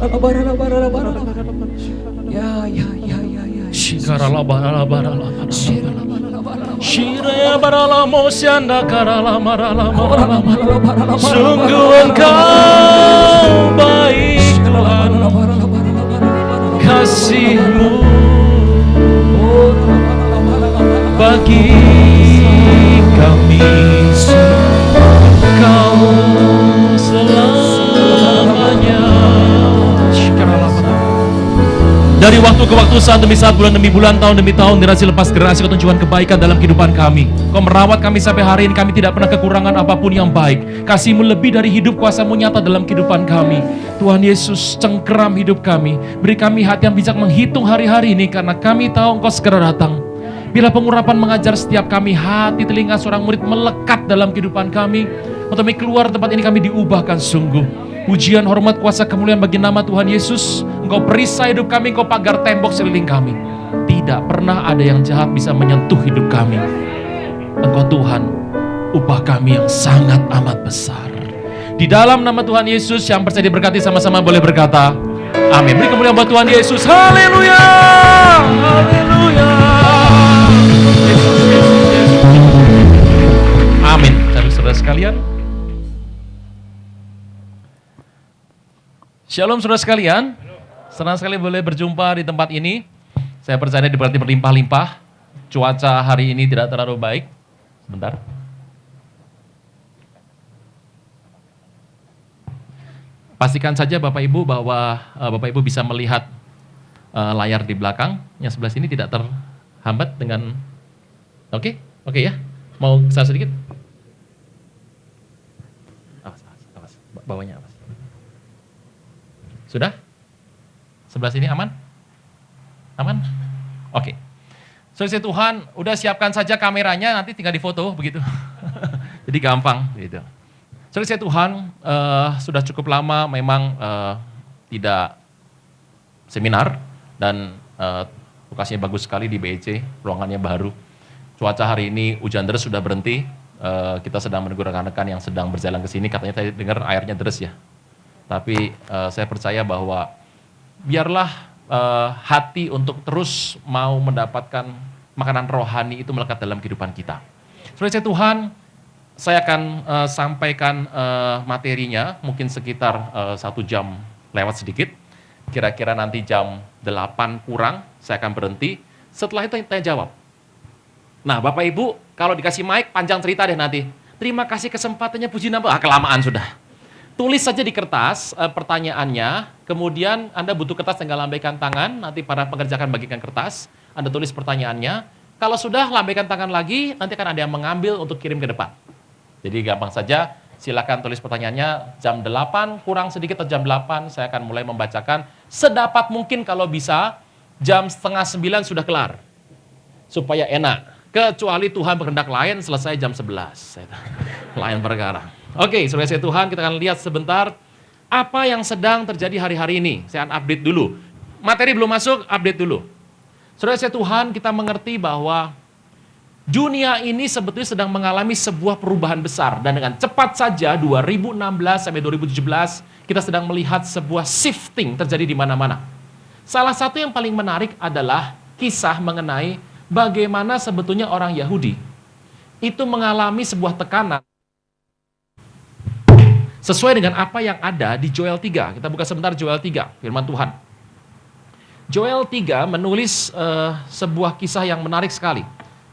Ya, ya, ya, ya, ya. Shikarala barala barala. Shiraya barala mosyanda karala marala marala. Sungguh Engkau baik Tuhan, kasih-Mu bagi kami Engkau selamanya. Dari waktu ke waktu, saat demi saat, bulan demi bulan, tahun demi tahun, generasi lepas generasi, Kau tunjukkan kebaikan dalam kehidupan kami. Kau merawat kami sampai hari ini, kami tidak pernah kekurangan apapun yang baik. Kasih-Mu lebih dari hidup, kuasa-Mu nyata dalam kehidupan kami. Tuhan Yesus, cengkeram hidup kami. Beri kami hati yang bijak menghitung hari-hari ini, karena kami tahu Engkau segera datang. Bila pengurapan mengajar setiap kami, hati telinga seorang murid melekat dalam kehidupan kami. Untuk kami keluar tempat ini, kami diubahkan sungguh. Pujian, hormat, kuasa, kemuliaan bagi nama Tuhan Yesus. Engkau perisai hidup kami, Engkau pagar tembok sekeliling kami. Tidak pernah ada yang jahat bisa menyentuh hidup kami. Engkau Tuhan, upah kami yang sangat amat besar. Di dalam nama Tuhan Yesus, yang percaya diberkati sama-sama boleh berkata, amin. Beri kemuliaan buat Tuhan Yesus. Haleluya. Haleluya. Amin. Saudara-saudara sekalian, Shalom saudara sekalian, senang sekali boleh berjumpa di tempat ini. Saya percaya diberkati berlimpah-limpah. Cuaca hari ini tidak terlalu baik. Sebentar. Pastikan saja Bapak Ibu bahwa Bapak Ibu bisa melihat layar di belakang. Yang sebelah sini tidak terhambat dengan... Oke ya. Mau kesana sedikit? Awas. Bawahnya awas. Sudah? Sebelah sini aman? Aman? Oke. Saudara Tuhan, udah siapkan saja kameranya, nanti tinggal difoto begitu. Jadi gampang gitu. Saudara Tuhan, sudah cukup lama memang tidak seminar dan lokasinya bagus sekali di BEC, ruangannya baru. Cuaca hari ini hujan deras sudah berhenti. Kita sedang menunggu rekan-rekan yang sedang berjalan ke sini, katanya saya dengar airnya deras ya. Tapi saya percaya bahwa biarlah hati untuk terus mau mendapatkan makanan rohani itu melekat dalam kehidupan kita. Saudara Tuhan, saya akan sampaikan materinya mungkin sekitar 1 jam lewat sedikit. Kira-kira nanti jam 8 kurang saya akan berhenti. Setelah itu tanya jawab. Nah Bapak Ibu, kalau dikasih mic panjang cerita deh nanti. Terima kasih kesempatannya, puji nama. Kelamaan sudah. Tulis saja di kertas pertanyaannya, kemudian Anda butuh kertas, tinggal lambaikan tangan, nanti para pekerja akan bagikan kertas, Anda tulis pertanyaannya, kalau sudah lambaikan tangan lagi, nanti akan ada yang mengambil untuk kirim ke depan. Jadi gampang saja, silakan tulis pertanyaannya, jam 8 kurang sedikit atau jam 8, saya akan mulai membacakan, sedapat mungkin kalau bisa, jam 8:30 sudah kelar, supaya enak, kecuali Tuhan berkehendak lain, selesai jam 11, lain perkara. Oke, saudara Tuhan, kita akan lihat sebentar apa yang sedang terjadi hari-hari ini. Saya akan update dulu. Materi belum masuk, update dulu. Saudara Tuhan, kita mengerti bahwa dunia ini sebetulnya sedang mengalami sebuah perubahan besar. Dan dengan cepat saja, 2016 sampai 2017, kita sedang melihat sebuah shifting terjadi di mana-mana. Salah satu yang paling menarik adalah kisah mengenai bagaimana sebetulnya orang Yahudi itu mengalami sebuah tekanan sesuai dengan apa yang ada di Joel 3. Kita buka sebentar Joel 3, firman Tuhan. Joel 3 menulis sebuah kisah yang menarik sekali.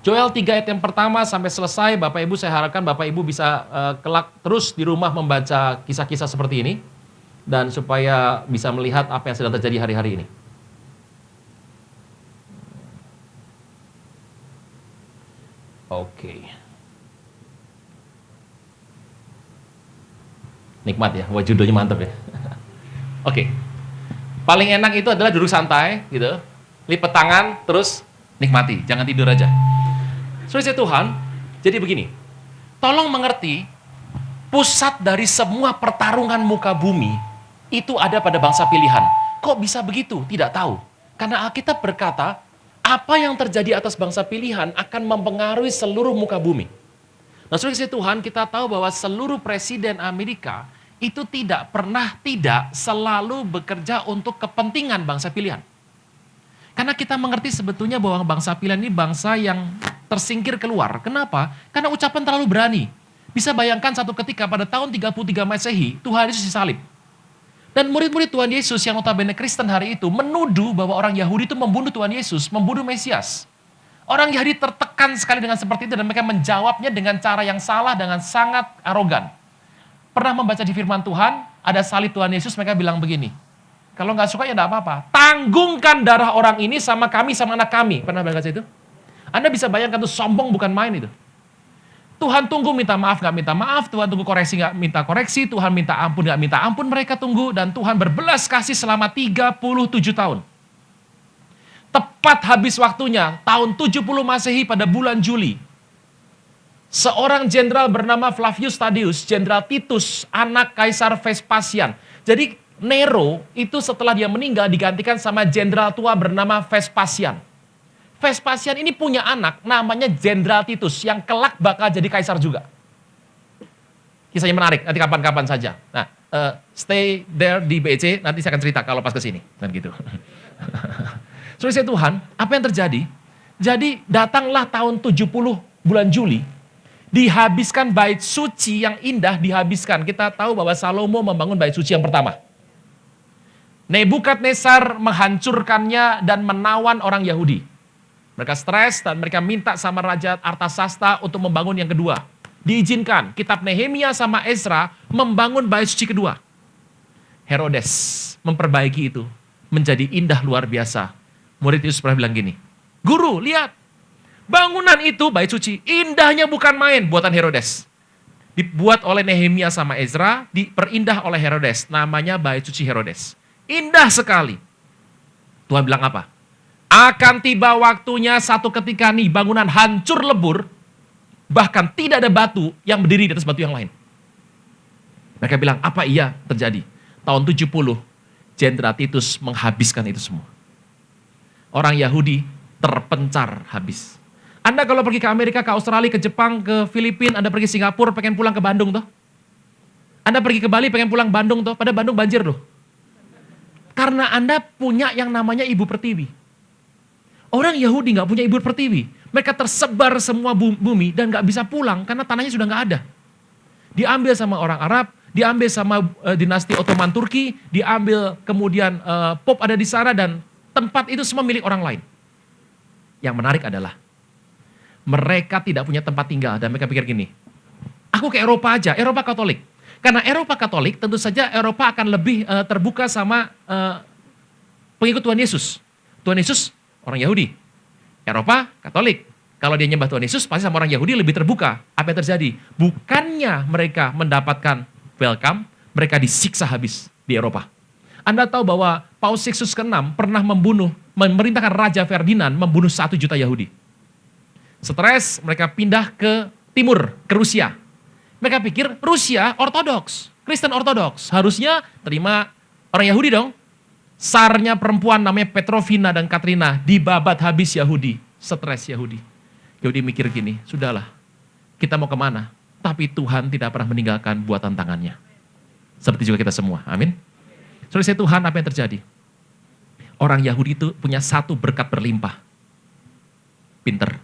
Joel 3 ayat yang pertama sampai selesai, Bapak Ibu saya harapkan Bapak Ibu bisa kelak terus di rumah membaca kisah-kisah seperti ini. Dan supaya bisa melihat apa yang sedang terjadi hari-hari ini. Oke. Nikmat ya, wah judulnya mantap ya. Oke. Paling enak itu adalah duduk santai gitu, lipat tangan terus nikmati, jangan tidur aja. Saudara Tuhan, jadi begini. Tolong mengerti, pusat dari semua pertarungan muka bumi itu ada pada bangsa pilihan. Kok bisa begitu? Tidak tahu. Karena Alkitab berkata, apa yang terjadi atas bangsa pilihan akan mempengaruhi seluruh muka bumi. Nah, saudara Tuhan, kita tahu bahwa seluruh presiden Amerika itu tidak selalu bekerja untuk kepentingan bangsa pilihan. Karena kita mengerti sebetulnya bahwa bangsa pilihan ini bangsa yang tersingkir keluar. Kenapa? Karena ucapan terlalu berani. Bisa bayangkan satu ketika pada tahun 33 Masehi, Tuhan Yesus disalib. Dan murid-murid Tuhan Yesus yang notabene Kristen hari itu menuduh bahwa orang Yahudi itu membunuh Tuhan Yesus, membunuh Mesias. Orang Yahudi tertekan sekali dengan seperti itu dan mereka menjawabnya dengan cara yang salah, dengan sangat arogan. Pernah membaca di firman Tuhan, ada salib Tuhan Yesus, mereka bilang begini, kalau nggak suka ya nggak apa-apa, tanggungkan darah orang ini sama kami, sama anak kami. Pernah baca itu? Anda bisa bayangkan tuh sombong bukan main itu. Tuhan tunggu minta maaf nggak minta maaf, Tuhan tunggu koreksi nggak minta koreksi, Tuhan minta ampun nggak minta ampun, mereka tunggu dan Tuhan berbelas kasih selama 37 tahun. Tepat habis waktunya, tahun 70 Masehi pada bulan Juli, seorang jenderal bernama Flavius Thaddeus, Jenderal Titus, anak Kaisar Vespasian. Jadi Nero itu setelah dia meninggal digantikan sama jenderal tua bernama Vespasian. Vespasian ini punya anak namanya Jenderal Titus yang kelak bakal jadi kaisar juga. Kisahnya menarik, nanti kapan-kapan saja. Nah, stay there di BC, nanti saya akan cerita kalau pas kesini. Dan gitu. Saudara Tuhan, apa yang terjadi? Jadi datanglah tahun 70 bulan Juli, dihabiskan bait suci yang indah dihabiskan. Kita tahu bahwa Salomo membangun bait suci yang pertama. Nebukadnezar menghancurkannya dan menawan orang Yahudi. Mereka stres dan mereka minta sama Raja Artasasta untuk membangun yang kedua. Diizinkan, kitab Nehemia sama Ezra membangun bait suci kedua. Herodes memperbaiki itu, menjadi indah luar biasa. Murid Yesus pernah bilang gini, Guru, lihat, bangunan itu bait suci, indahnya bukan main buatan Herodes. Dibuat oleh Nehemia sama Ezra, diperindah oleh Herodes, namanya bait suci Herodes. Indah sekali. Tuhan bilang apa? Akan tiba waktunya satu ketika nih bangunan hancur lebur, bahkan tidak ada batu yang berdiri di atas batu yang lain. Mereka bilang, apa iya terjadi? Tahun 70, Jenderal Titus menghabiskan itu semua. Orang Yahudi terpencar habis. Anda kalau pergi ke Amerika, ke Australia, ke Jepang, ke Filipina, Anda pergi Singapura, pengen pulang ke Bandung toh. Anda pergi ke Bali, pengen pulang Bandung toh. Pada Bandung banjir loh. Karena Anda punya yang namanya ibu pertiwi. Orang Yahudi nggak punya ibu pertiwi. Mereka tersebar semua bumi dan nggak bisa pulang karena tanahnya sudah nggak ada. Diambil sama orang Arab, diambil sama dinasti Ottoman Turki, diambil kemudian Pop ada di sana dan tempat itu semua milik orang lain. Yang menarik adalah mereka tidak punya tempat tinggal dan mereka pikir gini, aku ke Eropa aja, Eropa Katolik. Karena Eropa Katolik tentu saja Eropa akan lebih terbuka sama pengikut Tuhan Yesus. Tuhan Yesus orang Yahudi, Eropa Katolik. Kalau dia nyembah Tuhan Yesus pasti sama orang Yahudi lebih terbuka. Apa yang terjadi? Bukannya mereka mendapatkan welcome, mereka disiksa habis di Eropa. Anda tahu bahwa Paus Sixtus ke-6 pernah memerintahkan Raja Ferdinand membunuh 1 juta Yahudi. Stres, mereka pindah ke timur, ke Rusia. Mereka pikir Rusia ortodoks, Kristen ortodoks. Harusnya terima orang Yahudi dong. Sarnya perempuan namanya Petrovina dan Katrina dibabat habis Yahudi. Stres Yahudi. Yahudi mikir gini, sudahlah kita mau kemana? Tapi Tuhan tidak pernah meninggalkan buatan tangannya. Seperti juga kita semua, amin. Saudara Tuhan, apa yang terjadi? Orang Yahudi itu punya satu berkat berlimpah. Pinter.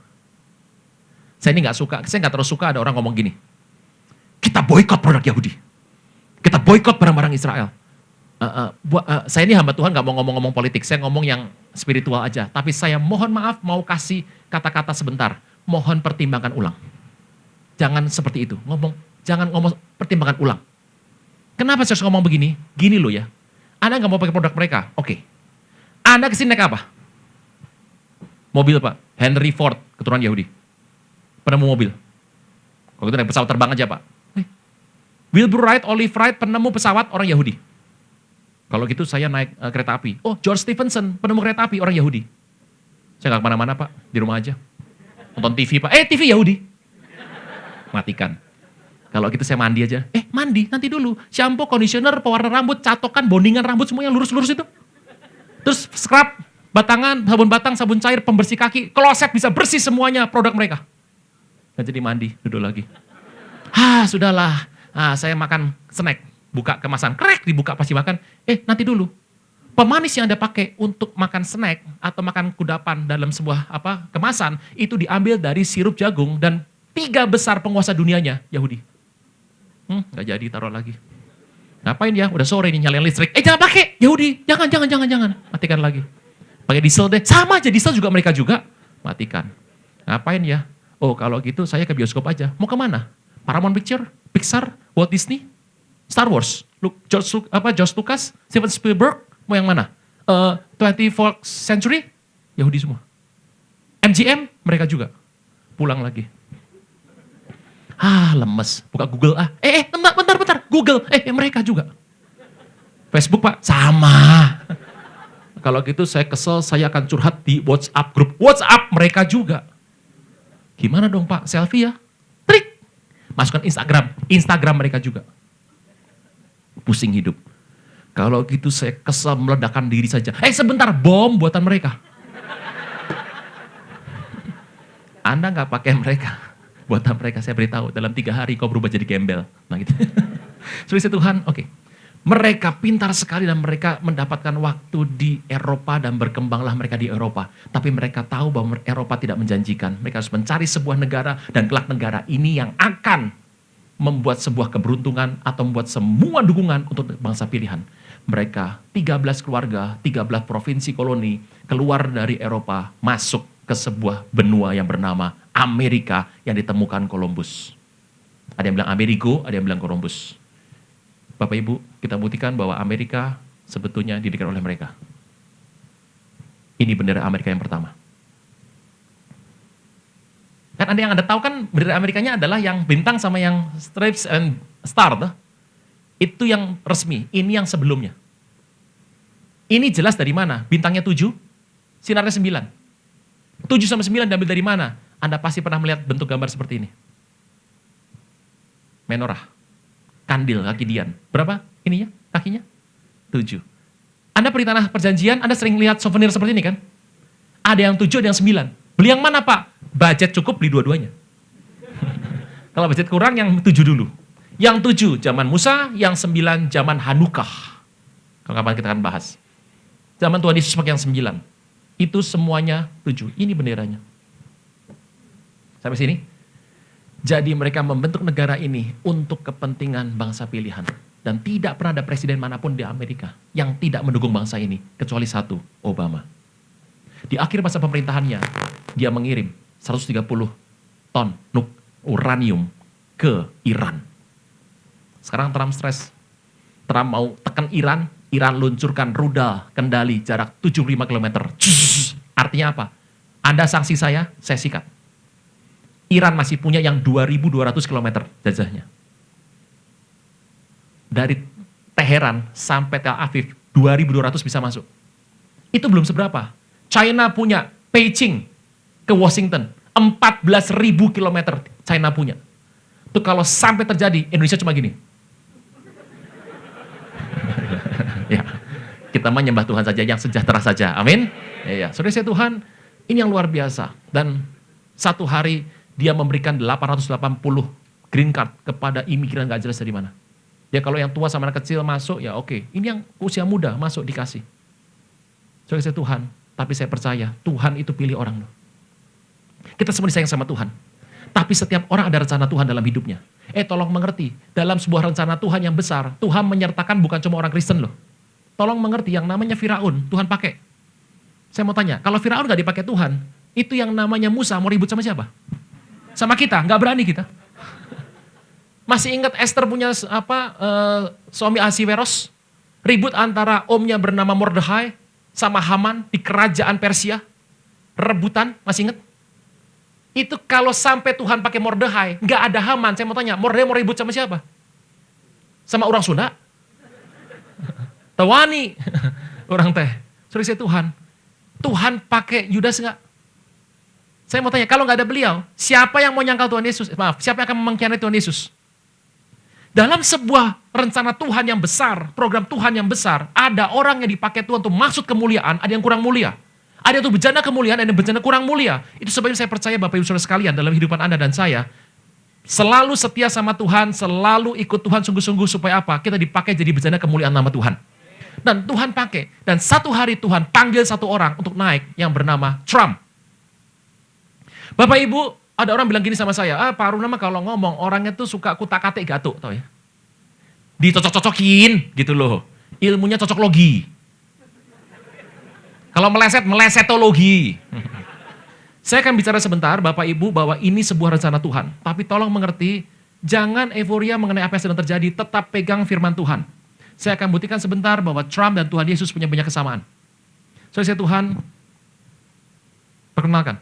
Saya ini nggak terus suka ada orang ngomong gini. Kita boikot produk Yahudi. Kita boikot barang-barang Israel. Saya ini hamba Tuhan nggak mau ngomong-ngomong politik. Saya ngomong yang spiritual aja. Tapi saya mohon maaf mau kasih kata-kata sebentar. Mohon pertimbangkan ulang. Jangan seperti itu. Jangan ngomong pertimbangkan ulang. Kenapa saya harus ngomong begini? Gini loh ya. Anda nggak mau pakai produk mereka? Oke. Anda kesini naik apa? Mobil Pak. Henry Ford, keturunan Yahudi. Penemu mobil. Kalau itu naik pesawat terbang aja Pak. Wilbur Wright, Olive Wright, penemu pesawat orang Yahudi. Kalau gitu saya naik kereta api. Oh, George Stephenson, penemu kereta api orang Yahudi. Saya nggak kemana-mana Pak, di rumah aja. Nonton TV Pak. TV Yahudi. Matikan. Kalau gitu saya mandi aja. Mandi, nanti dulu. Shampoo, conditioner, pewarna rambut, catokan, bondingan rambut, semua yang lurus-lurus itu. Terus scrub, batangan, sabun batang, sabun cair, pembersih kaki, kloset bisa bersih semuanya produk mereka. Gak jadi mandi, duduk lagi. Sudahlah. Saya makan snack. buka kemasan, krek, dibuka pasti makan. Nanti dulu. Pemanis yang Anda pakai untuk makan snack atau makan kudapan dalam sebuah kemasan, itu diambil dari sirup jagung dan 3 besar penguasa dunianya, Yahudi. Nggak jadi, taruh lagi. Ngapain ya? Udah sore nih nyalain listrik. Jangan pakai, Yahudi. Jangan. Matikan lagi. Pakai diesel deh. Sama aja, diesel juga mereka juga. Matikan. Ngapain ya? Kalau gitu saya ke bioskop aja. Mau kemana? Paramount Picture? Pixar? Walt Disney? Star Wars? George Lucas? Steven Spielberg? Mau yang mana? 24th Century? Yahudi semua. MGM? Mereka juga. Pulang lagi. Lemes. Buka Google bentar. Google. Mereka juga. Facebook, Pak? Sama. Kalau gitu saya kesel, saya akan curhat di WhatsApp grup. WhatsApp mereka juga. Gimana dong, Pak? Selfie ya? Trik. Masukkan Instagram. Instagram mereka juga. Pusing hidup. Kalau gitu saya kesel meledakkan diri saja. Sebentar, bom buatan mereka. Anda nggak pakai mereka. Buatan mereka, saya beritahu, dalam 3 hari kau berubah jadi gembel. Nah gitu. Saudara Tuhan, oke. Mereka pintar sekali dan mereka mendapatkan waktu di Eropa dan berkembanglah mereka di Eropa. Tapi mereka tahu bahwa Eropa tidak menjanjikan. Mereka harus mencari sebuah negara dan kelak negara ini yang akan membuat sebuah keberuntungan atau membuat semua dukungan untuk bangsa pilihan. Mereka 13 keluarga, 13 provinsi koloni keluar dari Eropa masuk ke sebuah benua yang bernama Amerika yang ditemukan Columbus. Ada yang bilang Amerigo, ada yang bilang Columbus. Bapak Ibu, kita buktikan bahwa Amerika sebetulnya didirikan oleh mereka. Ini bendera Amerika yang pertama. Kan Anda tahu kan bendera Amerikanya adalah yang bintang sama yang stripes and star. Itu yang resmi, ini yang sebelumnya. Ini jelas dari mana? Bintangnya 7, sinarnya 9. 7 sama 9 diambil dari mana? Anda pasti pernah melihat bentuk gambar seperti ini. Menorah. Kandil kaki Dian. Berapa ininya? Kakinya? 7. Anda pergi tanah perjanjian, Anda sering lihat souvenir seperti ini kan? Ada yang 7, ada yang 9. Beli yang mana, Pak? Budget cukup, beli dua-duanya. Kalau budget kurang, yang 7 dulu. Yang 7 zaman Musa, yang 9 zaman Hanukah. Kalau kapan kita akan bahas. Zaman Tuhan Yesus pakai yang 9. Itu semuanya 7. Ini benderanya. Sampai sini? Jadi mereka membentuk negara ini untuk kepentingan bangsa pilihan. Dan tidak pernah ada presiden manapun di Amerika yang tidak mendukung bangsa ini. Kecuali satu, Obama. Di akhir masa pemerintahannya, dia mengirim 130 ton uranium ke Iran. Sekarang Trump stres. Trump mau tekan Iran, Iran luncurkan rudal kendali jarak 75 km. Artinya apa? Anda sanksi saya sikat. Iran masih punya yang 2.200 km jajahnya. Dari Teheran sampai Tel Aviv, 2.200 bisa masuk. Itu belum seberapa. China punya Beijing ke Washington, 14.000 km China punya. Itu kalau sampai terjadi, Indonesia cuma gini. Ya, kita menyembah Tuhan saja, yang sejahtera saja. Amin. Ya, saudara Tuhan, ini yang luar biasa. Dan satu hari dia memberikan 880 green card kepada imigran gak jelas dari mana. Ya kalau yang tua sama anak kecil masuk, ya oke. Ini yang usia muda masuk dikasih. Saudara Tuhan, tapi saya percaya Tuhan itu pilih orang. Kita semua disayang sama Tuhan. Tapi setiap orang ada rencana Tuhan dalam hidupnya. Tolong mengerti, dalam sebuah rencana Tuhan yang besar, Tuhan menyertakan bukan cuma orang Kristen loh. Tolong mengerti, yang namanya Firaun, Tuhan pakai. Saya mau tanya, kalau Firaun gak dipakai Tuhan, itu yang namanya Musa mau ribut sama siapa? Sama kita, nggak berani kita. Masih ingat Esther punya suami Ahasiweros? Ribut antara omnya bernama Mordechai sama Haman di kerajaan Persia. Rebutan, masih ingat? Itu kalau sampai Tuhan pakai Mordechai, nggak ada Haman. Saya mau tanya, Mordechai mau ribut sama siapa? Sama orang Sunda? Tawani. Orang teh. Sorry saya Tuhan pakai Yudas nggak? Saya mau tanya, kalau nggak ada beliau, siapa yang mau nyangkal Tuhan Yesus? Maaf, siapa yang akan mengkhianati Tuhan Yesus? Dalam sebuah rencana Tuhan yang besar, program Tuhan yang besar, ada orang yang dipakai Tuhan untuk maksud kemuliaan, ada yang kurang mulia. Ada yang untuk bencana kemuliaan, ada yang bencana kurang mulia. Itu sebabnya saya percaya Bapak Ibu Saudara sekalian, dalam kehidupan Anda dan saya, Selalu setia sama Tuhan, selalu ikut Tuhan sungguh-sungguh supaya apa? Kita dipakai jadi bejana kemuliaan nama Tuhan. Dan Tuhan pakai. Dan satu hari Tuhan panggil satu orang untuk naik yang bernama Trump. Bapak Ibu, ada orang bilang gini sama saya, Pak Aruna mah kalau ngomong orangnya tuh suka kutak-katik gatuk, tau ya? Dicocok-cocokin gitu loh. Ilmunya cocok logi. Kalau meleset, melesetologi. Saya akan bicara sebentar, Bapak Ibu, bahwa ini sebuah rencana Tuhan. Tapi tolong mengerti, jangan euforia mengenai apa yang sedang terjadi, tetap pegang firman Tuhan. Saya akan buktikan sebentar bahwa Trump dan Tuhan Yesus punya banyak kesamaan. Saya Tuhan, perkenalkan.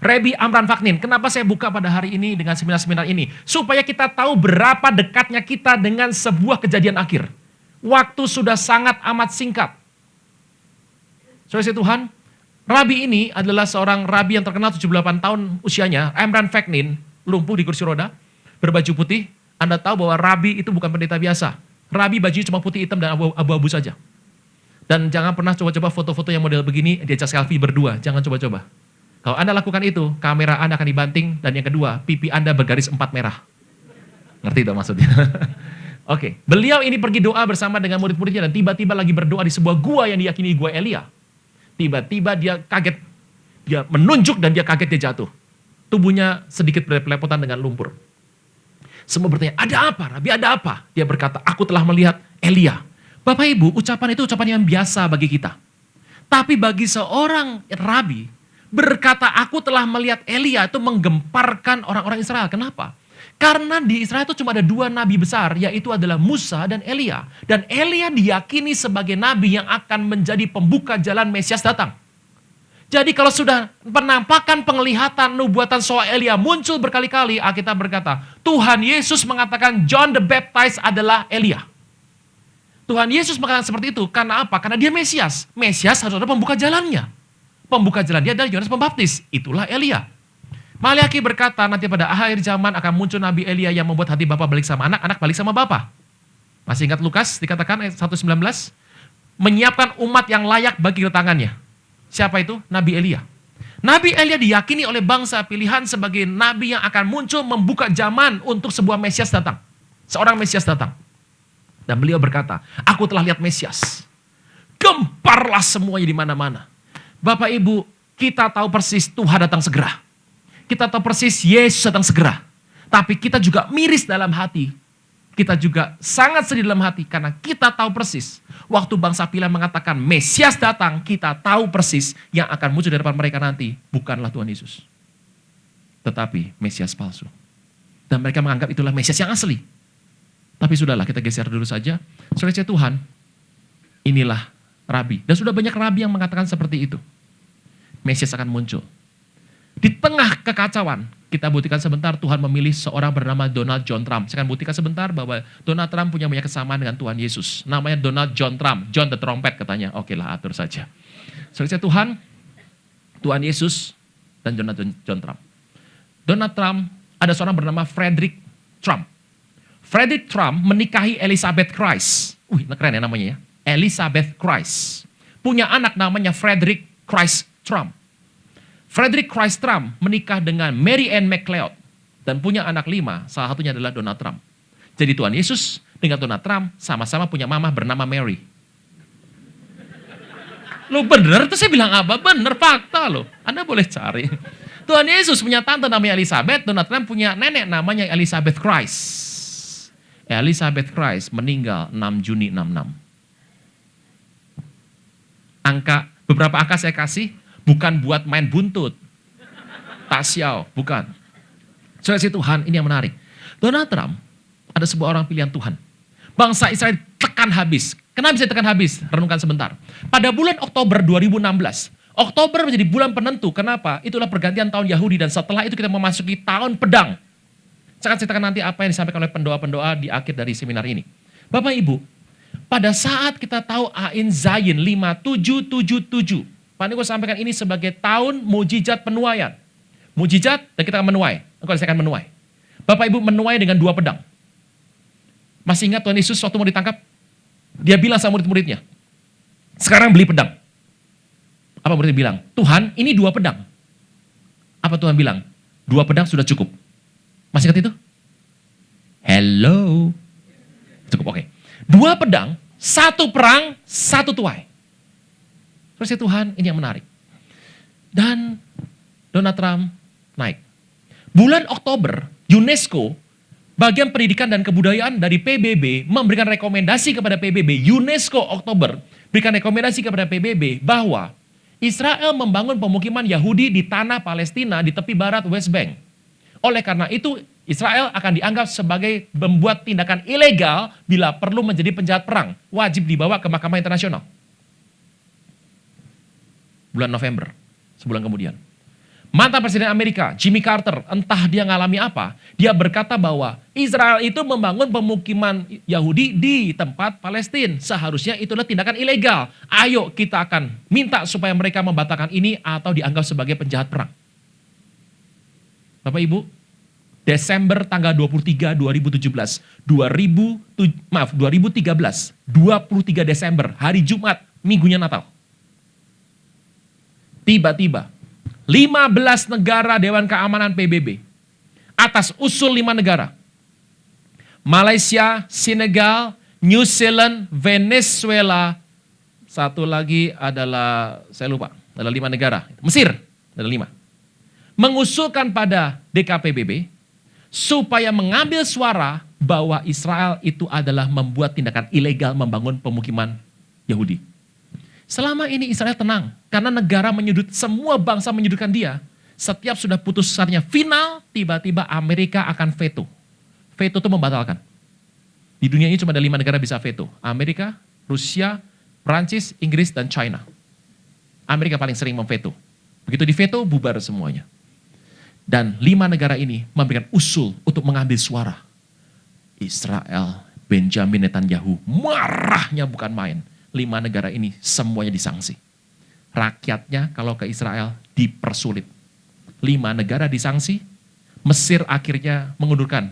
Rabbi Amran Vaknin, kenapa saya buka pada hari ini dengan seminar-seminar ini? Supaya kita tahu berapa dekatnya kita dengan sebuah kejadian akhir. Waktu sudah sangat amat singkat. Saya Tuhan, Rabi ini adalah seorang rabi yang terkenal 78 tahun usianya, Amran Vaknin, lumpuh di kursi roda, berbaju putih. Anda tahu bahwa rabi itu bukan pendeta biasa. Rabi bajunya cuma putih hitam dan abu-abu saja. Dan jangan pernah coba-coba foto-foto yang model begini, diajak selfie berdua, jangan coba-coba. Kalau Anda lakukan itu, kamera Anda akan dibanting, dan yang kedua, pipi Anda bergaris 4 merah. Ngerti dong maksudnya? Oke, beliau ini pergi doa bersama dengan murid-muridnya, dan tiba-tiba lagi berdoa di sebuah gua yang diyakini gua Elia. Tiba-tiba dia kaget, dia menunjuk dan dia kaget, dia jatuh. Tubuhnya sedikit berlepotan dengan lumpur. Semua bertanya, ada apa Rabi, ada apa? Dia berkata, aku telah melihat Elia. Bapak Ibu, ucapan itu ucapan yang biasa bagi kita. Tapi bagi seorang Rabi, berkata aku telah melihat Elia itu menggemparkan orang-orang Israel. Kenapa? Karena di Israel itu cuma ada 2 nabi besar, yaitu adalah Musa dan Elia. Dan Elia diyakini sebagai nabi yang akan menjadi pembuka jalan Mesias datang. Jadi kalau sudah penampakan penglihatan nubuatan soal Elia muncul berkali-kali, Alkitab berkata, Tuhan Yesus mengatakan John the Baptist adalah Elia. Tuhan Yesus mengatakan seperti itu, karena apa? Karena dia Mesias. Mesias harus ada pembuka jalannya. Pembuka jalan dia adalah Yohanes Pembaptis, itulah Elia. Maliaki berkata nanti pada akhir zaman akan muncul Nabi Elia yang membuat hati Bapa balik sama anak, anak balik sama Bapa. Masih ingat Lukas dikatakan ayat 1:19? Menyiapkan umat yang layak bagi kedatangannya. Siapa itu? Nabi Elia. Nabi Elia diyakini oleh bangsa pilihan sebagai nabi yang akan muncul membuka zaman untuk sebuah Mesias datang. Seorang Mesias datang. Dan beliau berkata, aku telah lihat Mesias. Gemparlah semuanya di mana-mana. Bapak Ibu, kita tahu persis Tuhan datang segera. Kita tahu persis Yesus datang segera. Tapi kita juga miris dalam hati. Kita juga sangat sedih dalam hati. Karena kita tahu persis. Waktu bangsa pilihan mengatakan Mesias datang. Kita tahu persis yang akan muncul di depan mereka nanti. Bukanlah Tuhan Yesus. Tetapi Mesias palsu. Dan mereka menganggap itulah Mesias yang asli. Tapi sudahlah, kita geser dulu saja. Saudara Tuhan, inilah Rabi. Dan sudah banyak Rabi yang mengatakan seperti itu. Mesias akan muncul. Di tengah kekacauan, kita buktikan sebentar Tuhan memilih seorang bernama Donald John Trump. Saya akan buktikan sebentar bahwa Donald Trump punya banyak kesamaan dengan Tuhan Yesus. Namanya Donald John Trump, John the Trumpet katanya. Oke lah, atur saja. Saudara Tuhan, Tuhan Yesus dan Donald John Trump. Donald Trump, ada seorang bernama Frederick Trump. Frederick Trump menikahi Elizabeth Christ. Keren ya namanya ya. Elizabeth Christ. Punya anak namanya Frederick Christ Trump. Frederick Christ Trump menikah dengan Mary Ann McLeod dan punya anak 5, salah satunya adalah Donald Trump. Jadi Tuhan Yesus dengan Donald Trump sama-sama punya mama bernama Mary. Loh bener, itu saya bilang apa? Bener, fakta loh. Anda boleh cari. Tuhan Yesus punya tante namanya Elizabeth, Donald Trump punya nenek namanya Elizabeth Christ. Elizabeth Christ meninggal 6 Juni 66. Beberapa angka saya kasih, bukan buat main buntut. Tak siau, bukan. Saudara Tuhan, ini yang menarik. Donald Trump ada sebuah orang pilihan Tuhan. Bangsa Israel tekan habis. Kenapa bisa tekan habis? Renungkan sebentar. Pada bulan Oktober 2016, Oktober menjadi bulan penentu. Kenapa? Itulah pergantian tahun Yahudi dan setelah itu kita memasuki tahun pedang. Saya akan ceritakan nanti apa yang disampaikan oleh pendoa-pendoa di akhir dari seminar ini. Bapak Ibu, pada saat kita tahu Ain Zayin 5777, Pak Niko sampaikan ini sebagai tahun mujizat penuaian. Mujizat dan kita akan menuai. Engkau saya akan menuai. Bapak Ibu menuai dengan 2 pedang. Masih ingat Tuhan Yesus waktu mau ditangkap? Dia bilang sama murid-muridnya, sekarang beli pedang. Apa muridnya bilang? Tuhan, ini 2 pedang. Apa Tuhan bilang? 2 pedang sudah cukup. Masih ingat itu? Hello. Cukup, oke. 2 pedang, 1 perang, 1 tuai. Terus Tuhan, ini yang menarik. Dan Donald Trump naik. Bulan Oktober, UNESCO, bagian pendidikan dan kebudayaan dari PBB memberikan rekomendasi kepada PBB, UNESCO Oktober, berikan rekomendasi kepada PBB bahwa Israel membangun pemukiman Yahudi di tanah Palestina di tepi barat West Bank. Oleh karena itu, Israel akan dianggap sebagai membuat tindakan ilegal bila perlu menjadi penjahat perang. Wajib dibawa ke Mahkamah Internasional. Bulan November, sebulan kemudian. Mantan Presiden Amerika, Jimmy Carter, entah dia ngalami apa, dia berkata bahwa Israel itu membangun pemukiman Yahudi di tempat Palestina. Seharusnya itulah tindakan ilegal. Ayo kita akan minta supaya mereka membatalkan ini atau dianggap sebagai penjahat perang. Bapak Ibu, Desember tanggal 23, 2013, 2013, 23 Desember, hari Jumat, minggunya Natal. Tiba-tiba, 15 negara Dewan Keamanan PBB, atas usul 5 negara, Malaysia, Senegal, New Zealand, Venezuela, satu lagi adalah, saya lupa, adalah 5 negara, Mesir, adalah 5. Mengusulkan pada DKPBB, supaya mengambil suara bahwa Israel itu adalah membuat tindakan ilegal membangun pemukiman Yahudi. Selama ini Israel tenang, karena negara menyudut, semua bangsa menyudutkan dia. Setiap sudah putusannya final, tiba-tiba Amerika akan veto. Veto itu membatalkan. Di dunia ini cuma ada 5 negara bisa veto. Amerika, Rusia, Prancis, Inggris, dan China. Amerika paling sering memveto. Begitu diveto, bubar semuanya. Dan 5 negara ini memberikan usul untuk mengambil suara. Israel, Benjamin Netanyahu, marahnya bukan main. 5 negara ini semuanya disangsi. Rakyatnya kalau ke Israel dipersulit. 5 negara disangsi, Mesir akhirnya mengundurkan.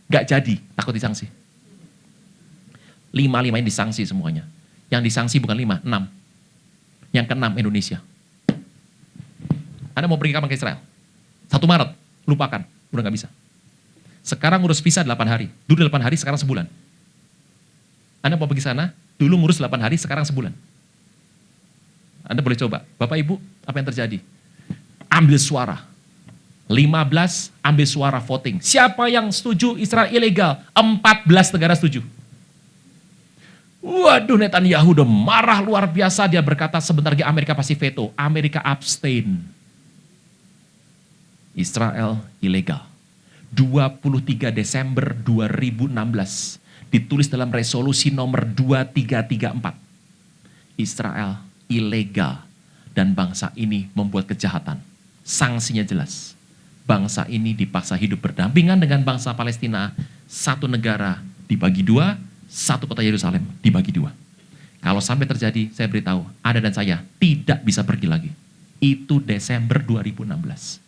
Gak jadi, takut disangsi. 5 ini disangsi semuanya. Yang disangsi bukan 5, 6. Yang ke-6 Indonesia. Anda mau pergi kapan ke Israel? 1 Maret, lupakan, udah gak bisa. Sekarang ngurus visa 8 hari. Dulu 8 hari, sekarang sebulan. Anda mau pergi sana, dulu ngurus 8 hari, sekarang sebulan. Anda boleh coba. Bapak Ibu, apa yang terjadi? Ambil suara. 15 ambil suara voting. Siapa yang setuju Israel ilegal? 14 negara setuju. Waduh, Netanyahu udah marah luar biasa. Dia berkata sebentar lagi Amerika pasti veto. Amerika abstain. Israel ilegal. 23 Desember 2016. Ditulis dalam resolusi nomor 2334. Israel ilegal dan bangsa ini membuat kejahatan. Sanksinya jelas. Bangsa ini dipaksa hidup berdampingan dengan bangsa Palestina. 1 negara dibagi 2, 1 kota Yerusalem dibagi 2. Kalau sampai terjadi, saya beritahu, Anda dan saya tidak bisa pergi lagi. Itu Desember 2016.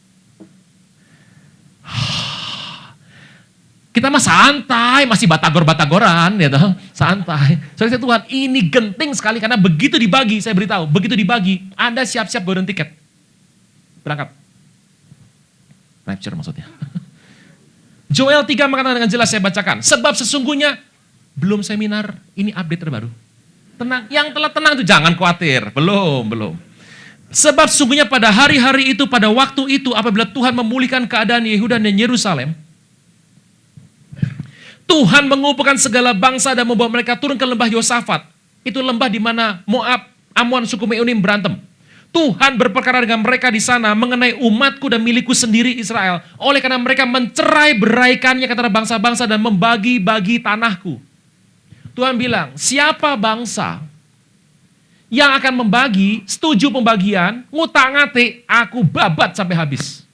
Kita mah santai, masih batagor-batagoran, ya toh, santai. Saudara Tuhan, ini genting sekali karena begitu dibagi, saya beritahu, begitu dibagi, Anda siap-siap golden ticket. Berangkat. Rapture maksudnya. Joel 3 mengatakan dengan jelas, saya bacakan. Sebab sesungguhnya, belum seminar, ini update terbaru. Tenang, yang telah tenang itu jangan khawatir, belum. Sebab sesungguhnya pada hari-hari itu, pada waktu itu, apabila Tuhan memulihkan keadaan Yehuda dan Yerusalem, Tuhan mengumpulkan segala bangsa dan membawa mereka turun ke lembah Yosafat. Itu lembah di mana Moab, Amon, suku Meunim berantem. Tuhan berperkara dengan mereka di sana mengenai umatku dan milikku sendiri Israel. Oleh karena mereka mencerai-beraikannya antara bangsa-bangsa dan membagi-bagi tanahku. Tuhan bilang, siapa bangsa yang akan membagi, setuju pembagian, ngutang-ngatik, aku babat sampai habis.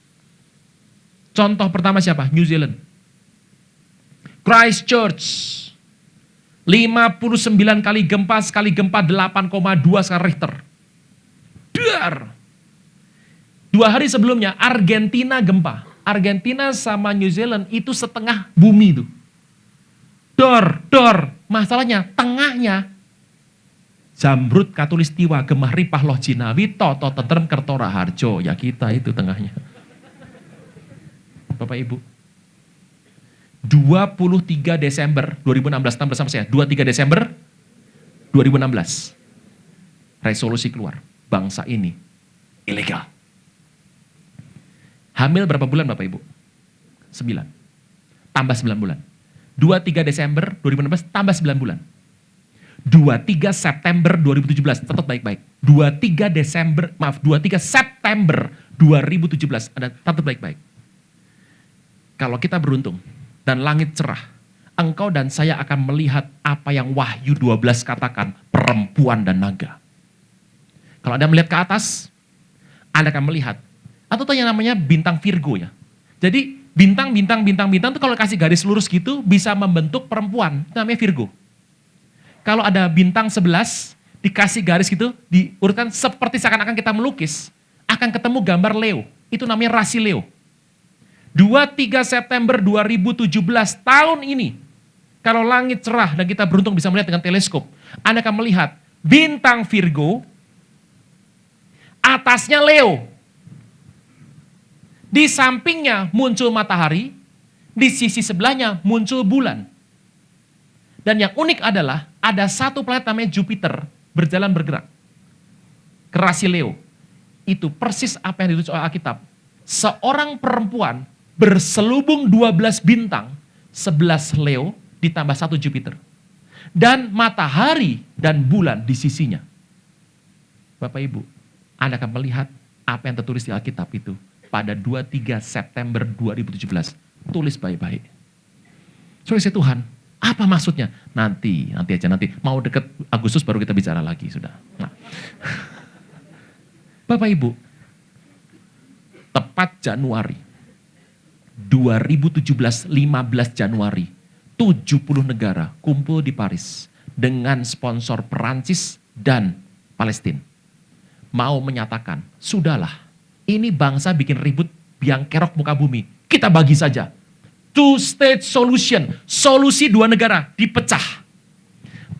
Contoh pertama siapa? New Zealand. Christchurch, 59 kali gempa, sekali gempa 8,2 skala Richter. Dar. 2 hari sebelumnya Argentina gempa. Argentina sama New Zealand itu setengah bumi itu. Dor. Masalahnya tengahnya Zamrud Katulistiwa, Gemah Ripah Loh Jinawi, Toto Tentrem Kertora Harjo. Ya kita itu tengahnya. Bapak Ibu. 23 Desember 2016, tambah sama saya, 23 Desember 2016. Resolusi keluar, bangsa ini ilegal. Hamil berapa bulan Bapak Ibu? 9. Tambah 9 bulan. 23 Desember 2016 tambah 9 bulan. 23 September 2017, tetap baik-baik. 23 September 2017, Anda tetap baik-baik. Kalau kita beruntung dan langit cerah, engkau dan saya akan melihat apa yang Wahyu 12 katakan, perempuan dan naga. Kalau Anda melihat ke atas, Anda akan melihat, atau yang namanya bintang Virgo ya. Jadi bintang itu kalau kasih garis lurus gitu bisa membentuk perempuan, itu namanya Virgo. Kalau ada bintang 11, dikasih garis gitu, diurutkan seperti seakan-akan kita melukis, akan ketemu gambar Leo. Itu namanya rasi Leo. 23 September 2017 tahun ini, kalau langit cerah dan kita beruntung bisa melihat dengan teleskop, Anda akan melihat bintang Virgo, atasnya Leo. Di sampingnya muncul matahari, di sisi sebelahnya muncul bulan. Dan yang unik adalah ada satu planet namanya Jupiter berjalan bergerak ke rasi Leo. Itu persis apa yang ditulis oleh Alkitab. Seorang perempuan berselubung 12 bintang, 11 Leo ditambah 1 Jupiter. Dan matahari dan bulan di sisinya. Bapak Ibu, Anda akan melihat apa yang tertulis di Alkitab itu pada 23 September 2017. Tulis baik-baik. Saudara Tuhan, apa maksudnya? Nanti aja. Mau deket Agustus baru kita bicara lagi, sudah. Nah. Bapak Ibu, tepat Januari 2017, 15 Januari, 70 negara kumpul di Paris dengan sponsor Perancis dan Palestina. Mau menyatakan, sudahlah, ini bangsa bikin ribut biang kerok muka bumi, kita bagi saja. Two-state solution, solusi 2 negara, dipecah.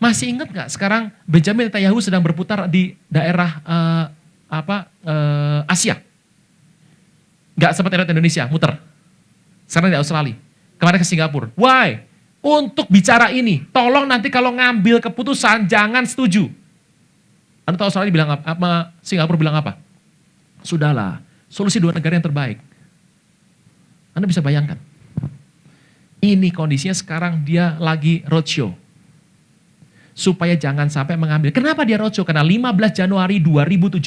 Masih ingat nggak sekarang Benjamin Netanyahu sedang berputar di daerah Asia? Nggak seperti Indonesia, muter. Sekarang di Australia, kemarin ke Singapura. Why? Untuk bicara ini, tolong nanti kalau ngambil keputusan jangan setuju. Anda tahu Australia bilang apa? Singapura bilang apa? Sudahlah, solusi 2 negara yang terbaik. Anda bisa bayangkan. Ini kondisinya sekarang dia lagi roadshow. Supaya jangan sampai mengambil. Kenapa dia roadshow? Karena 15 Januari 2017,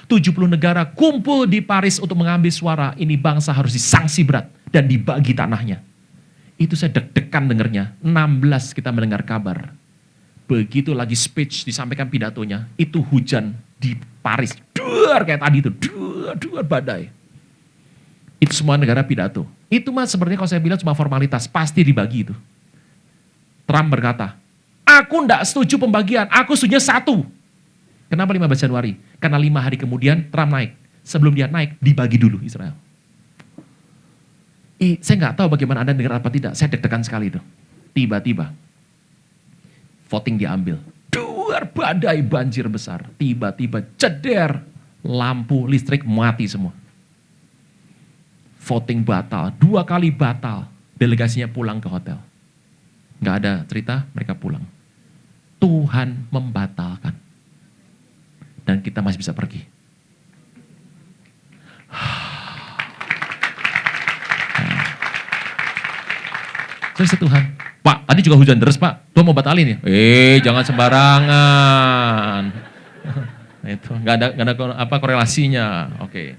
70 negara kumpul di Paris untuk mengambil suara. Ini bangsa harus disangsi berat dan dibagi tanahnya. Itu saya deg-degan dengernya. 16 kita mendengar kabar. Begitu lagi speech disampaikan pidatonya, itu hujan di Paris. Duar kayak tadi itu, duar badai. Itu semua negara pidato. Itu mah sebenarnya kalau saya bilang cuma formalitas, pasti dibagi itu. Trump berkata, aku enggak setuju pembagian, aku setuju 1. Kenapa 15 Januari? Karena 5 hari kemudian Trump naik. Sebelum dia naik, dibagi dulu Israel. Saya nggak tahu bagaimana Anda dengar apa tidak, saya deg-degan sekali itu. Tiba-tiba, voting diambil. Duar badai banjir besar. Tiba-tiba ceder, lampu listrik mati semua. Voting batal, 2 kali batal. Delegasinya pulang ke hotel. Nggak ada cerita, mereka pulang. Tuhan membatalkan. Dan kita masih bisa pergi. Terus Tuhan, Pak, tadi juga hujan deras Pak, Tuhan mau batalin ya? Jangan sembarangan. Itu nggak ada korelasinya. Oke.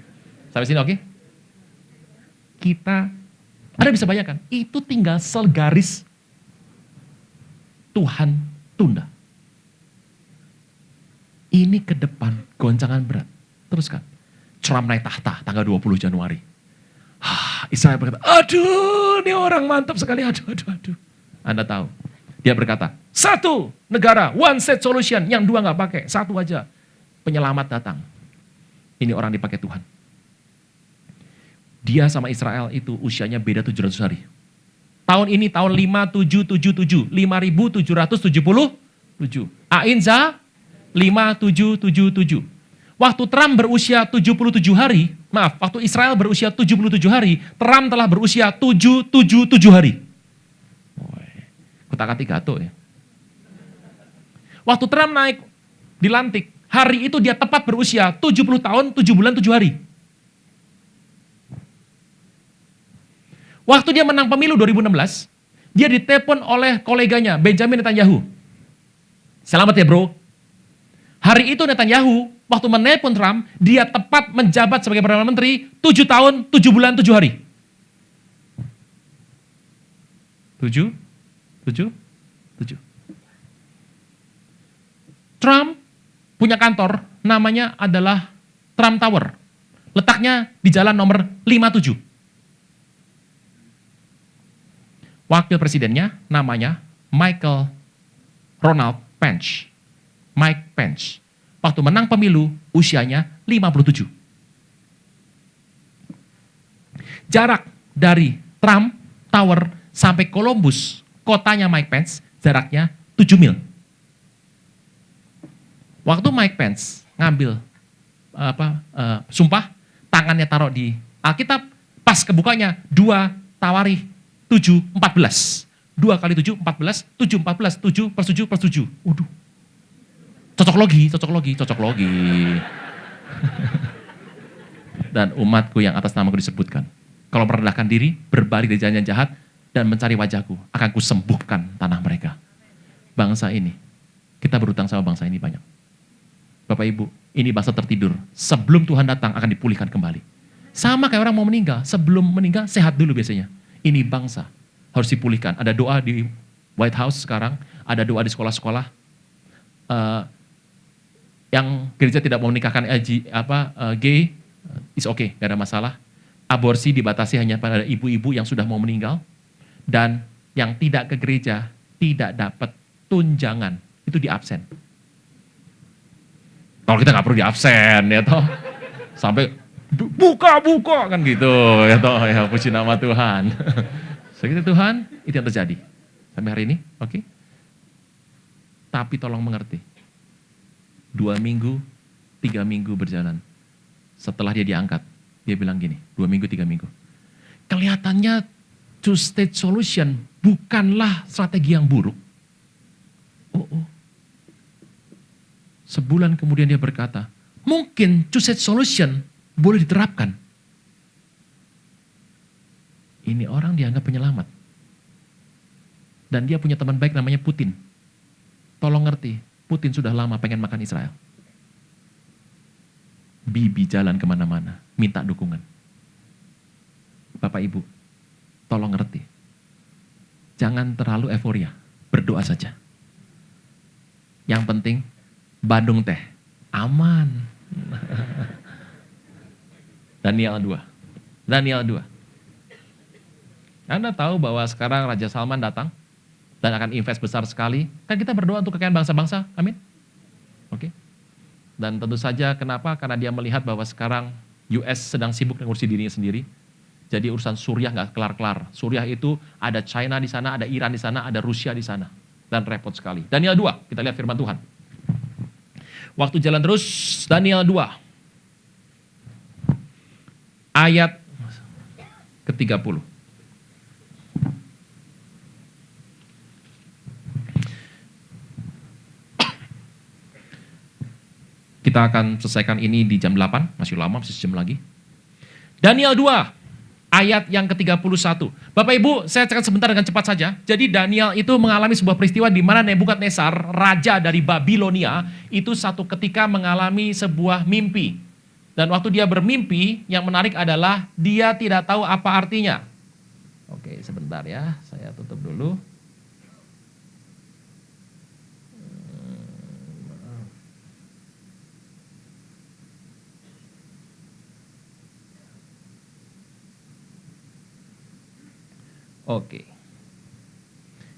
Sampai sini oke? Anda bisa bayangkan, itu tinggal segaris Tuhan tunda. Ini ke depan goncangan berat. Teruskan. Trump naik tahta tanggal 20 Januari. Israel berkata, aduh ini orang mantap sekali, aduh. Anda tahu, dia berkata, 1 negara, one state solution, yang 2 gak pakai, 1 aja. Penyelamat datang. Ini orang dipakai Tuhan. Dia sama Israel itu usianya beda 700 hari. Tahun ini tahun 5777, 5777. Ainza 5777. Waktu Trump berusia 77 hari, waktu Israel berusia 77 hari, Trump telah berusia 777 hari. Kutak-atik gato ya. Waktu Trump naik, dilantik, hari itu dia tepat berusia 70 tahun, 7 bulan, 7 hari. Waktu dia menang pemilu 2016, dia ditelepon oleh koleganya Benjamin Netanyahu. Selamat ya bro. Hari itu Netanyahu, waktu menelpon Trump, dia tepat menjabat sebagai Perdana Menteri 7 tahun, 7 bulan, 7 hari. 7, 7, 7. Trump punya kantor, namanya adalah Trump Tower. Letaknya di jalan nomor 57. Wakil presidennya namanya Michael Ronald Pence. Mike Pence. Waktu menang pemilu, usianya 57. Jarak dari Trump Tower sampai Columbus, kotanya Mike Pence, jaraknya 7 mil. Waktu Mike Pence ngambil sumpah, tangannya taruh di Alkitab, pas kebukanya 2 Tawarikh 7:14. 2 kali 7, 14, 7, 14, 7 per 7 per 7. Waduh. Cocok logi. Dan umatku yang atas namaku disebutkan. Kalau merendahkan diri, berbalik dari jalan yang jahat, dan mencari wajahku, akan kusembuhkan tanah mereka. Bangsa ini, kita berutang sama bangsa ini banyak. Bapak Ibu, ini bangsa tertidur. Sebelum Tuhan datang akan dipulihkan kembali. Sama kayak orang mau meninggal, sebelum meninggal sehat dulu biasanya. Ini bangsa harus dipulihkan. Ada doa di White House sekarang, ada doa di sekolah-sekolah. Yang gereja tidak mau menikahkan gay, is okay, gak ada masalah. Aborsi dibatasi hanya pada ibu-ibu yang sudah mau meninggal. Dan yang tidak ke gereja tidak dapat tunjangan, itu di absen. Kalau kita nggak perlu di absen ya toh, sampai buka kan gitu ya toh, ya puji nama Tuhan. Segitu Tuhan, itu yang terjadi sampai hari ini, oke? Tapi tolong mengerti, 2 minggu, 3 minggu berjalan, setelah dia diangkat, dia bilang gini, 2 minggu, 3 minggu, kelihatannya two-state solution bukanlah strategi yang buruk. Sebulan kemudian dia berkata, mungkin two-state solution boleh diterapkan. Ini orang dianggap penyelamat. Dan dia punya teman baik namanya Putin. Tolong ngerti, Putin sudah lama pengen makan Israel. Bibi jalan kemana-mana, minta dukungan. Bapak Ibu, tolong ngerti. Jangan terlalu euforia, berdoa saja. Yang penting, Bandung teh aman. Daniel 2. Anda tahu bahwa sekarang Raja Salman datang dan akan invest besar sekali. Kan kita berdoa untuk kekayaan bangsa-bangsa, amin. Oke. Dan tentu saja kenapa? Karena dia melihat bahwa sekarang US sedang sibuk mengurusi dirinya sendiri. Jadi urusan Suriah nggak kelar-kelar. Suriah itu ada China di sana, ada Iran di sana, ada Rusia di sana. Dan repot sekali. Daniel 2, kita lihat firman Tuhan. Waktu jalan terus, Daniel 2. Ayat ke-30. Kita akan selesaikan ini di jam 8, masih lama, masih sejam lagi. Daniel 2. Ayat yang ke-31. Bapak Ibu, saya akan sebentar dengan cepat saja. Jadi Daniel itu mengalami sebuah peristiwa di mana Nebukadnezar, raja dari Babilonia, itu satu ketika mengalami sebuah mimpi. Dan waktu dia bermimpi, yang menarik adalah dia tidak tahu apa artinya. Oke, sebentar ya, saya tutup dulu. Oke.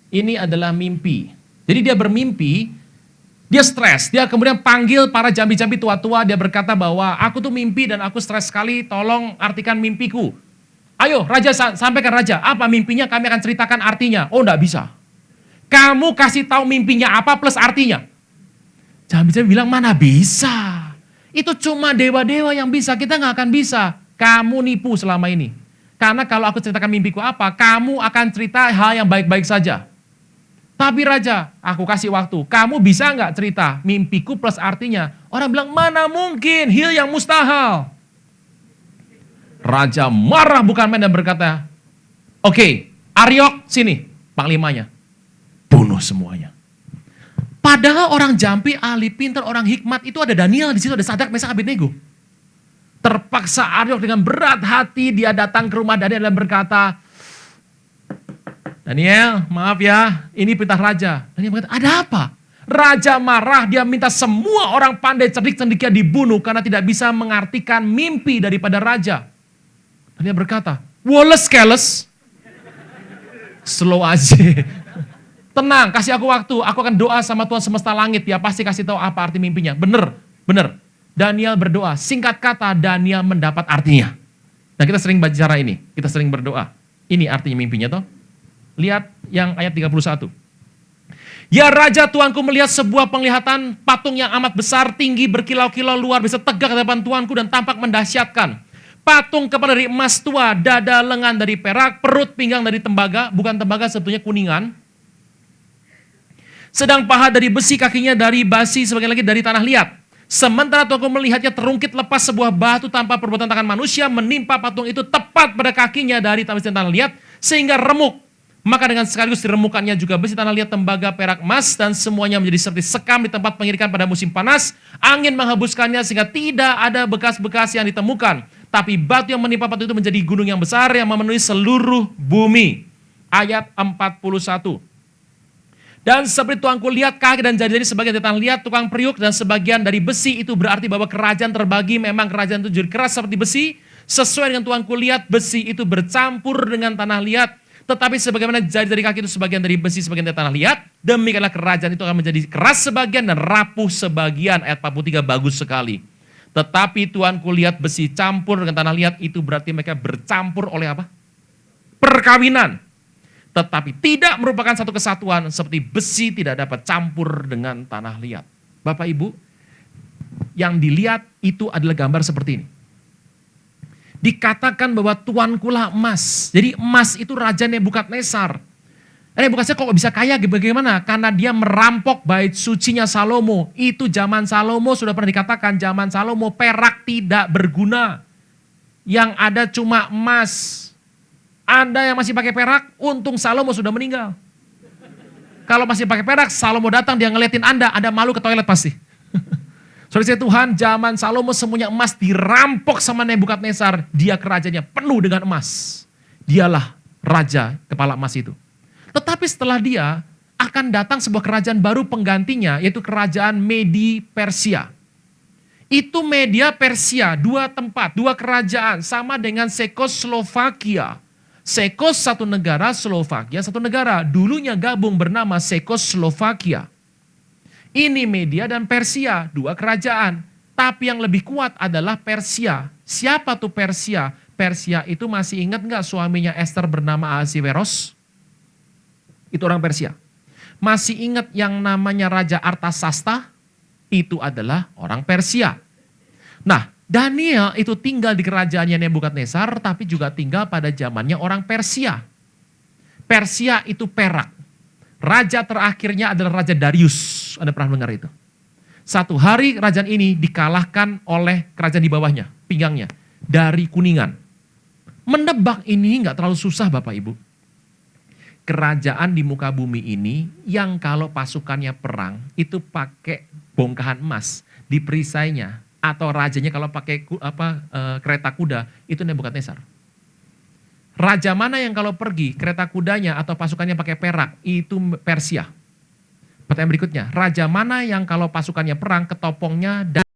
Ini adalah mimpi. Jadi dia bermimpi, dia stres. Dia kemudian panggil para jambi-jambi tua-tua. Dia berkata bahwa aku tuh mimpi dan aku stres sekali. Tolong artikan mimpiku. Ayo raja, sampaikan raja. Apa mimpinya, kami akan ceritakan artinya. Oh enggak bisa. Kamu kasih tahu mimpinya apa plus artinya. Jambi-jambi bilang mana bisa. Itu cuma dewa-dewa yang bisa. Kita nggak akan bisa. Kamu nipu selama ini. Karena kalau aku ceritakan mimpiku apa, kamu akan cerita hal yang baik-baik saja. Tapi raja, aku kasih waktu. Kamu bisa nggak cerita mimpiku plus artinya? Orang bilang, mana mungkin, hil yang mustahil. Raja marah bukan main dan berkata, oke, Aryok sini, panglimanya. Bunuh semuanya. Padahal orang jampi, ahli pintar, orang hikmat itu ada Daniel di situ, ada Sadrak, Mesak, Abednego. Terpaksa Aryok dengan berat hati dia datang ke rumah Daniel dan berkata, Daniel, maaf ya, ini perintah raja. Daniel berkata, ada apa? Raja marah, dia minta semua orang pandai cerdik cendekia dibunuh karena tidak bisa mengartikan mimpi daripada raja. Daniel berkata, Wallace Keles, slow aja. Tenang, kasih aku waktu, aku akan doa sama Tuhan semesta langit, dia pasti kasih tahu apa arti mimpinya. Bener. Daniel berdoa, singkat kata Daniel mendapat artinya. Nah kita sering bicara ini, kita sering berdoa. Ini artinya mimpinya toh. Lihat yang ayat 31. Ya Raja Tuanku melihat sebuah penglihatan patung yang amat besar, tinggi, berkilau-kilau, luar biasa tegak di depan Tuanku dan tampak mendahsyatkan. Patung kepala dari emas tua, dada lengan dari perak, perut pinggang dari tembaga, bukan tembaga sebetulnya kuningan. Sedang paha dari besi, kakinya dari basi, sebagian lagi dari tanah liat. Sementara Tuanku melihatnya terungkit lepas sebuah batu tanpa perbuatan tangan manusia, menimpa patung itu tepat pada kakinya dari tanah liat, sehingga remuk. Maka dengan sekaligus diremukannya juga besi, tanah liat, tembaga, perak, emas, dan semuanya menjadi seperti sekam di tempat pengirikan pada musim panas. Angin menghembuskannya sehingga tidak ada bekas-bekas yang ditemukan. Tapi batu yang menimpa patung itu menjadi gunung yang besar yang memenuhi seluruh bumi. Ayat 41. Dan seperti Tuanku lihat kaki dan jari-jari sebagian dari tanah liat, tukang periuk, dan sebagian dari besi, itu berarti bahwa kerajaan terbagi. Memang kerajaan itu jadi keras seperti besi. Sesuai dengan Tuanku lihat, besi itu bercampur dengan tanah liat. Tetapi sebagaimana jari-jari kaki itu sebagian dari besi, sebagian dari tanah liat, demikianlah kerajaan itu akan menjadi keras sebagian dan rapuh sebagian. Ayat 43 bagus sekali. Tetapi Tuanku lihat besi campur dengan tanah liat, itu berarti mereka bercampur oleh apa? Perkawinan. Tetapi tidak merupakan satu kesatuan, seperti besi tidak dapat campur dengan tanah liat. Bapak Ibu, yang dilihat itu adalah gambar seperti ini. Dikatakan bahwa Tuankulah emas. Jadi emas itu Raja Nebukadnezar. Nebukadnezar kok bisa kaya bagaimana? Karena dia merampok bait sucinya Salomo. Itu zaman Salomo sudah pernah dikatakan, zaman Salomo perak tidak berguna. Yang ada cuma emas. Anda yang masih pakai perak, untung Salomo sudah meninggal. Kalau masih pakai perak, Salomo datang dia ngeliatin Anda malu ke toilet pasti. Saudara Tuhan, zaman Salomo semuanya emas dirampok sama Nebukadnezar. Dia kerajaannya penuh dengan emas. Dialah raja kepala emas itu. Tetapi setelah dia akan datang sebuah kerajaan baru penggantinya, yaitu kerajaan Medi Persia. Itu Media Persia, dua tempat, dua kerajaan, sama dengan Sekoslovakia. Sekos satu negara, Slovakia satu negara. Dulunya gabung bernama Sekoslovakia. Ini Media dan Persia, dua kerajaan. Tapi yang lebih kuat adalah Persia. Siapa tuh Persia? Persia itu masih ingat nggak suaminya Esther bernama Ahasiweros? Itu orang Persia. Masih ingat yang namanya Raja Artasasta? Itu adalah orang Persia. Nah, Daniel itu tinggal di kerajaannya Nebukadnezar, tapi juga tinggal pada zamannya orang Persia. Persia itu perak. Raja terakhirnya adalah Raja Darius. Anda pernah dengar itu? Satu hari kerajaan ini dikalahkan oleh kerajaan di bawahnya, pinggangnya, dari Kuningan. Menebak ini nggak terlalu susah Bapak Ibu. Kerajaan di muka bumi ini yang kalau pasukannya perang itu pakai bongkahan emas di perisainya, atau rajanya kalau pakai kereta kuda itu Nebukadnezar. Raja mana yang kalau pergi kereta kudanya atau pasukannya pakai perak itu Persia. Pertanyaan berikutnya, raja mana yang kalau pasukannya perang ketopongnya dan